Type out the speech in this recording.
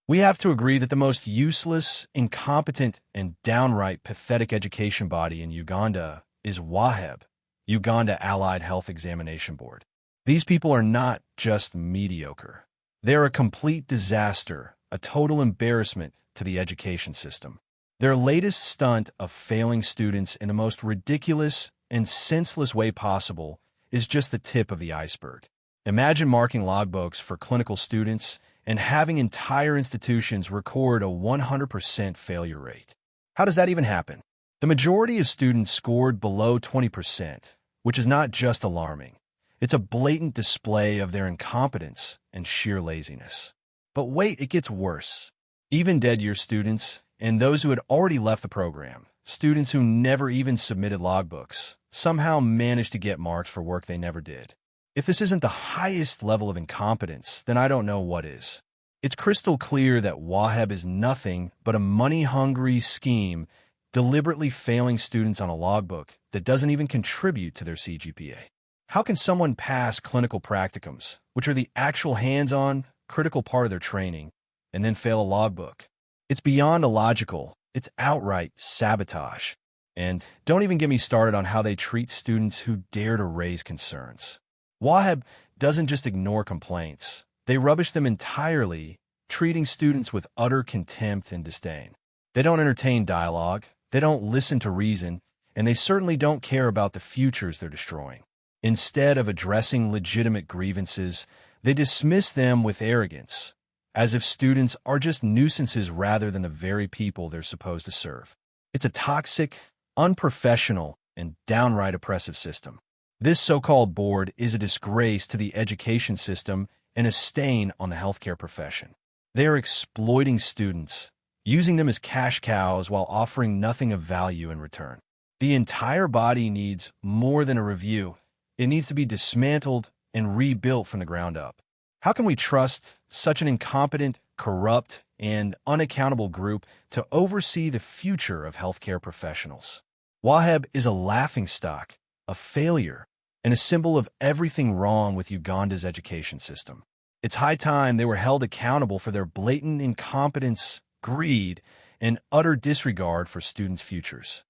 We have to agree that the most useless, incompetent, and downright pathetic education body in Uganda is Uaheb, Uganda Allied Health Examination Board. These people are not just mediocre. They're a complete disaster, a total embarrassment to the education system. Their latest stunt of failing students in the most ridiculous and senseless way possible is just the tip of the iceberg. Imagine marking logbooks for clinical students and having entire institutions record a 100% failure rate. How does that even happen? The majority of students scored below 20%, which is not just alarming. It's a blatant display of their incompetence and sheer laziness. But wait, it gets worse. Even dead-year students, and those who had already left the program, students who never even submitted logbooks, somehow managed to get marks for work they never did. If this isn't the highest level of incompetence, then I don't know what is. It's crystal clear that Uaheb is nothing but a money-hungry scheme deliberately failing students on a logbook that doesn't even contribute to their CGPA. How can someone pass clinical practicums, which are the actual hands-on, critical part of their training, and then fail a logbook? It's beyond illogical. It's outright sabotage. And don't even get me started on how they treat students who dare to raise concerns. Uaheb doesn't just ignore complaints. They rubbish them entirely, treating students with utter contempt and disdain. They don't entertain dialogue, they don't listen to reason, and they certainly don't care about the futures they're destroying. Instead of addressing legitimate grievances, they dismiss them with arrogance, as if students are just nuisances rather than the very people they're supposed to serve. It's a toxic, unprofessional, and downright oppressive system. This so-called board is a disgrace to the education system and a stain on the healthcare profession. They are exploiting students, using them as cash cows while offering nothing of value in return. The entire body needs more than a review. It needs to be dismantled and rebuilt from the ground up. How can we trust such an incompetent, corrupt, and unaccountable group to oversee the future of healthcare professionals? Uaheb is a laughingstock, a failure, and a symbol of everything wrong with Uganda's education system. It's high time they were held accountable for their blatant incompetence, greed, and utter disregard for students' futures.